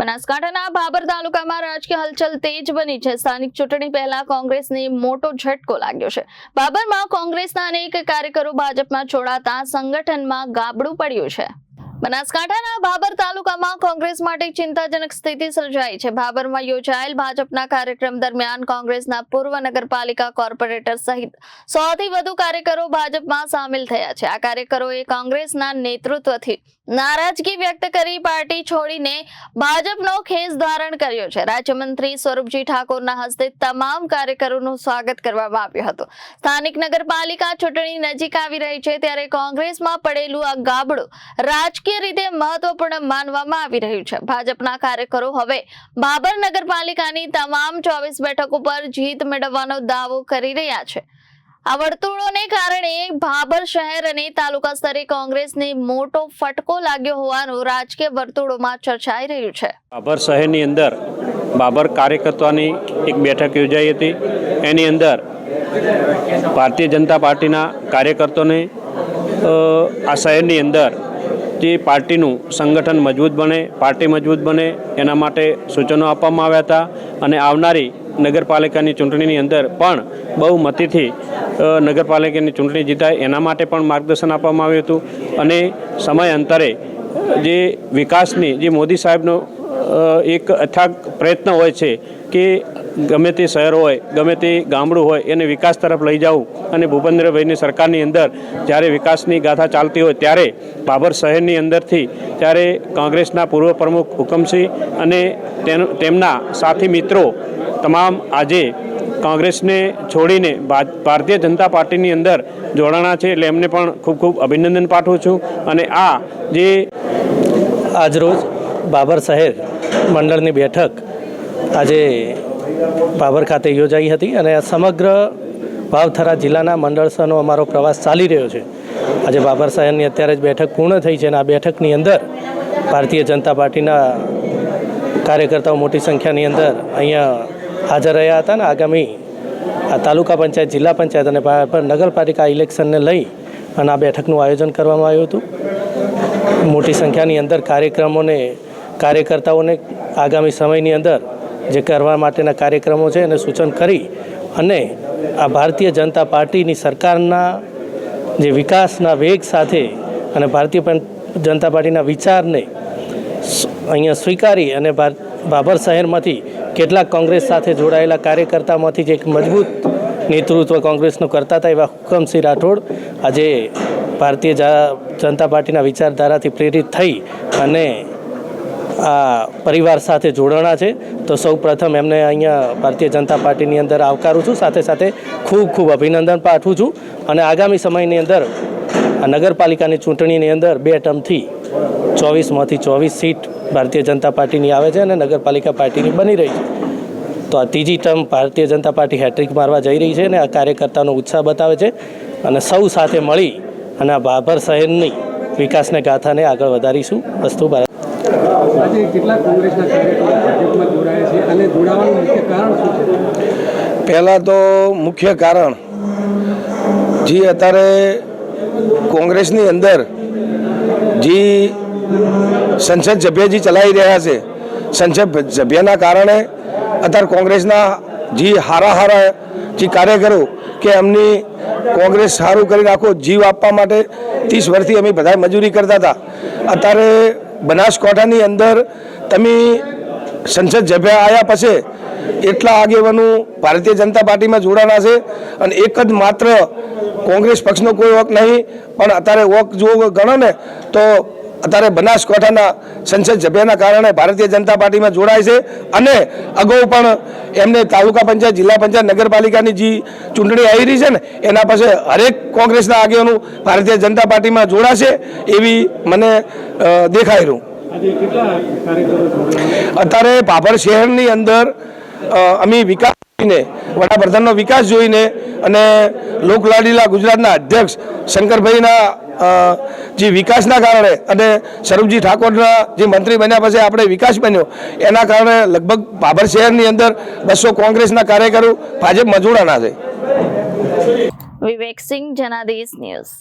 બનાસકાંઠાના ભાબર તાલુકામાં રાજકીય હલચલ તેજ બની છે। સ્થાનિક ચૂંટણી પહેલા કોંગ્રેસને મોટો ઝટકો લાગ્યો છે। ભાબરમાં કોંગ્રેસના અનેક કાર્યકરો ભાજપમાં જોડાતા સંગઠનમાં ગાબડું પડ્યું છે। બનાસકાંઠાના ભાબર તાલુકામાં કોંગ્રેસ માટે ચિંતાજનક સ્થિતિ સર્જાઈ છે। ભાબરમાં યોજાયેલ ભાજપના કાર્યક્રમ દરમિયાન કોંગ્રેસના પૂર્વ નગરપાલિકા કોર્પોરેટર સહિત 100 થી વધુ કાર્યકરો ભાજપમાં સામેલ થયા છે। આ કાર્યકરોએ કોંગ્રેસના નેતૃત્વથી નારાજગી વ્યક્ત કરી પાર્ટી છોડીને ભાજપનો ખેસ ધારણ કર્યો છે। રાજ્યમંત્રી સ્વરૂપજી ઠાકોરના હસ્તે તમામ કાર્યકરોનું સ્વાગત કરવામાં આવ્યું હતું। સ્થાનિક નગરપાલિકા ચૂંટણી નજીક આવી રહી છે ત્યારે કોંગ્રેસમાં પડેલું આ ગાબડું રાજકીય રીતે મહત્વપૂર્ણ માનવામાં આવી રહ્યું છે। ભાજપના કાર્યકરો હવે ભાબર નગરપાલિકાની તમામ 24 બેઠકો પર જીત મેળવવાનો દાવો કરી રહ્યા છે। આ વર્તુળોને કારણે ભાબર શહેર અને તાલુકા સ્તરે કોંગ્રેસને મોટો ફટકો લાગ્યો હોવાનું રાજકીય વર્તુળોમાં ચર્ચાઈ રહ્યું છે। ભાબર શહેરની અંદર ભાબર કાર્યકર્તાની એક બેઠક યોજાઈ હતી। એની અંદર ભારતીય જનતા પાર્ટીના કાર્યકર્તાઓને આ શહેરની અંદર જે પાર્ટીનું સંગઠન મજબૂત બને, પાર્ટી મજબૂત બને એના માટે સૂચનો આપવામાં આવ્યા હતા અને આવનારી નગરપાલિકાની ચૂંટણીની અંદર પણ બહુમતીથી નગરપાલિકાની ચૂંટણી જીતાય એના માટે પણ માર્ગદર્શન આપવામાં આવ્યું હતું અને સમયાંતરે જે વિકાસની જે મોદી સાહેબનો એક અથાગ પ્રયત્ન હોય છે કે ગમે તે શહેર હોય, ગમે તે ગામડું હોય એને વિકાસ તરફ લઈ જવું અને ભૂપેન્દ્રભાઈની સરકારની અંદર જ્યારે વિકાસની ગાથા ચાલતી હોય ત્યારે ભાબર શહેરની અંદરથી ત્યારે કોંગ્રેસના પૂર્વ પ્રમુખ હુકમસિંહ અને તેમના સાથી મિત્રો તમામ આજે કોંગ્રેસને છોડીને ભારતીય જનતા પાર્ટીની અંદર જોડાણા છે એટલે એમને પણ ખૂબ ખૂબ અભિનંદન પાઠવું છું। અને આ જે આજરોજ ભાબર શહેર મંડળની બેઠક આજે ભાબર ખાતે યોજાઈ હતી અને સમગ્ર વાવથરા જિલ્લાના મંડળનો અમારો પ્રવાસ ચાલી રહ્યો છે। આજે ભાબર શહેરની અત્યારે જ બેઠક પૂર્ણ થઈ છે અને આ બેઠકની અંદર ભારતીય જનતા પાર્ટીના કાર્યકર્તાઓ મોટી સંખ્યાની અંદર અહીંયા હાજર રહ્યા હતા અને આગામી આ તાલુકા પંચાયત, જિલ્લા પંચાયત અને નગરપાલિકા ઇલેક્શનને લઈ અને આ બેઠકનું આયોજન કરવામાં આવ્યું હતું। મોટી સંખ્યાની અંદર કાર્યકર્તાઓને આગામી સમયની અંદર જે કરવા માટેના કાર્યક્રમો છે એને સૂચન કરી અને આ ભારતીય જનતા પાર્ટીની સરકારના જે વિકાસના વેગ સાથે અને ભારતીય જનતા પાર્ટીના વિચારને અહીંયા સ્વીકારી અને ભાબર શહેરમાંથી કેટલાક કોંગ્રેસ સાથે જોડાયેલા કાર્યકર્તામાંથી જે એક મજબૂત નેતૃત્વ કોંગ્રેસનું કરતા હતા એવા હુકમસિંહ રાઠોડ આજે ભારતીય જનતા પાર્ટીના વિચારધારાથી પ્રેરિત થઈ અને આ પરિવાર સાથે જોડાણા છે। તો સૌ પ્રથમ એમને અહીંયા ભારતીય જનતા પાર્ટીની અંદર આવકારું છું, સાથે સાથે ખૂબ ખૂબ અભિનંદન પાઠવું છું અને આગામી સમયની અંદર આ નગરપાલિકાની ચૂંટણીની અંદર 2 ટર્મથી 24માંથી 24 સીટ ભારતીય જનતા પાર્ટીની આવે છે અને નગરપાલિકા પાર્ટીની બની રહી છે। તો આ ત્રીજી term Bharatiya Janata party hat trick મારવા જઈ રહી છે અને આ કાર્યકર્તાનો ઉત્સાહ બતાવે છે અને સૌ સાથે મળી અને આ ભાબર શહેરની વિકાસને ગાથાને આગળ વધારીશું। વસ્તુ આજે કેટલા કોંગ્રેસના કાર્યકરો ભાજપમાં જોડાયા છે અને જોડાવાનું મુખ્ય કારણ શું છે? પહેલાં તો મુખ્ય કારણ જે અત્યારે કોંગ્રેસની અંદર જે સંસદ સભ્ય જે ચલાવી રહ્યા છે, સંસદ સભ્યના કારણે અત્યારે કોંગ્રેસના જે હારા જે કાર્યકરો કે એમની કોંગ્રેસ સારું કરી નાખો જીવ આપવા માટે 30 વર્ષથી અમે બધા મજૂરી કરતા હતા। અત્યારે બનાસકાંઠાની અંદર તમે સંસદ સભ્ય આવ્યા પછી એટલા આગેવાનો ભારતીય જનતા પાર્ટીમાં જોડાણા છે અને એક જ માત્ર કોંગ્રેસ પક્ષનો કોઈ વોક નહીં પણ અત્યારે વોક જો ગણો ને તો અત્યારે બનાસકાંઠાના સંસદ સભ્યના કારણે ભારતીય જનતા પાર્ટીમાં જોડાય છે અને અગાઉ પણ એમને તાલુકા પંચાયત, જિલ્લા પંચાયત, નગરપાલિકાની જે ચૂંટણી આવી રહી છે ને એના પછી હરેક કોંગ્રેસના આગેવાનો ભારતીય જનતા પાર્ટીમાં જોડાશે એવી મને દેખાઈ રહ્યું। અત્યારે ભાભર શહેરની અંદર અમે વિકાસ જોઈને, વડાપ્રધાનનો વિકાસ જોઈને અને લોકલાડીલા ગુજરાતના અધ્યક્ષ શંકરભાઈના જે વિકાસના કારણે અને સ્વરૂપજી ઠાકોરના જે મંત્રી બન્યા પછી આપણે વિકાસ બન્યો એના કારણે લગભગ ભાભર શહેરની અંદર 200 કોંગ્રેસના કાર્યકરો ભાજપમાં જોડાણા છે। વિવેક સિંહ, જનાદેશ ન્યૂઝ।